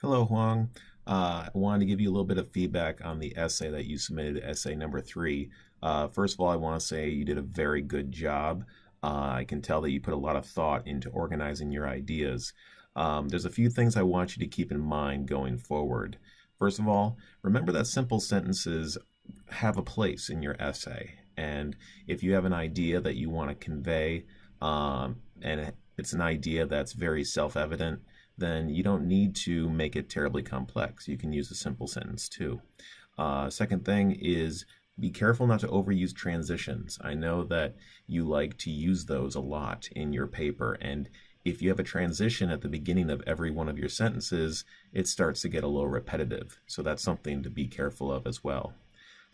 Hello, Huang. I wanted to give you a little bit of feedback on the essay that you submitted, essay number 3. First of all, I want to say you did a very good job. I can tell that you put a lot of thought into organizing your ideas. There's a few things I want you to keep in mind going forward. First of all, remember that simple sentences have a place in your essay. And if you have an idea that you want to convey, and it's an idea that's very self-evident, then you don't need to make it terribly complex. You can use a simple sentence too. Second thing is be careful not to overuse transitions. I know that you like to use those a lot in your paper, and if you have a transition at the beginning of every one of your sentences, it starts to get a little repetitive. So that's something to be careful of as well.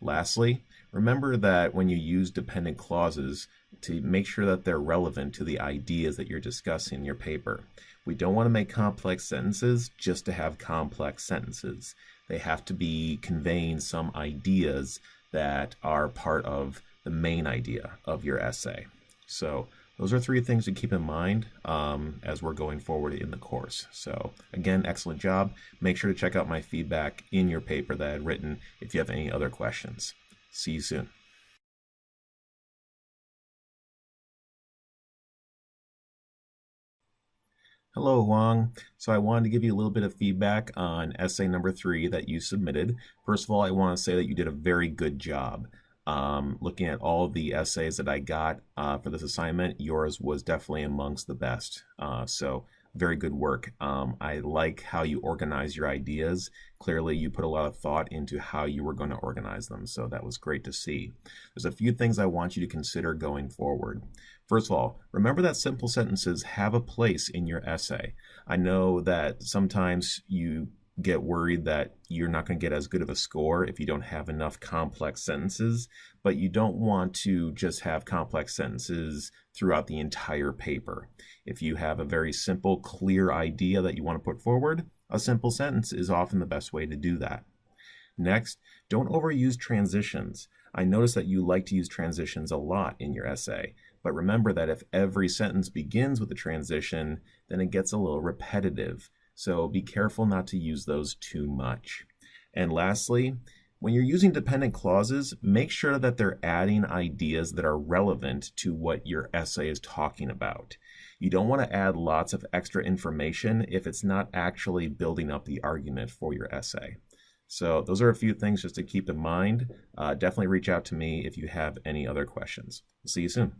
Lastly, remember that when you use dependent clauses, to make sure that they're relevant to the ideas that you're discussing in your paper. We don't want to make complex sentences just to have complex sentences. They have to be conveying some ideas that are part of the main idea of your essay. So those are 3 things to keep in mind as we're going forward in the course. So again, excellent job. Make sure to check out my feedback in your paper that I had written if you have any other questions. See you soon. Hello, Huang. So I wanted to give you a little bit of feedback on essay number 3 that you submitted. First of all, I want to say that you did a very good job. Looking at all of the essays that I got for this assignment, yours was definitely amongst the best. So very good work. I like how you organize your ideas. Clearly, you put a lot of thought into how you were going to organize them, so that was great to see. There's a few things I want you to consider going forward. First of all, remember that simple sentences have a place in your essay. I know that sometimes you get worried that you're not going to get as good of a score if you don't have enough complex sentences, but you don't want to just have complex sentences throughout the entire paper. If you have a very simple, clear idea that you want to put forward, a simple sentence is often the best way to do that. Next, don't overuse transitions. I notice that you like to use transitions a lot in your essay, but remember that if every sentence begins with a transition, then it gets a little repetitive. So be careful not to use those too much. And lastly, when you're using dependent clauses, make sure that they're adding ideas that are relevant to what your essay is talking about. You don't want to add lots of extra information if it's not actually building up the argument for your essay. So those are a few things just to keep in mind. Definitely reach out to me if you have any other questions. See you soon.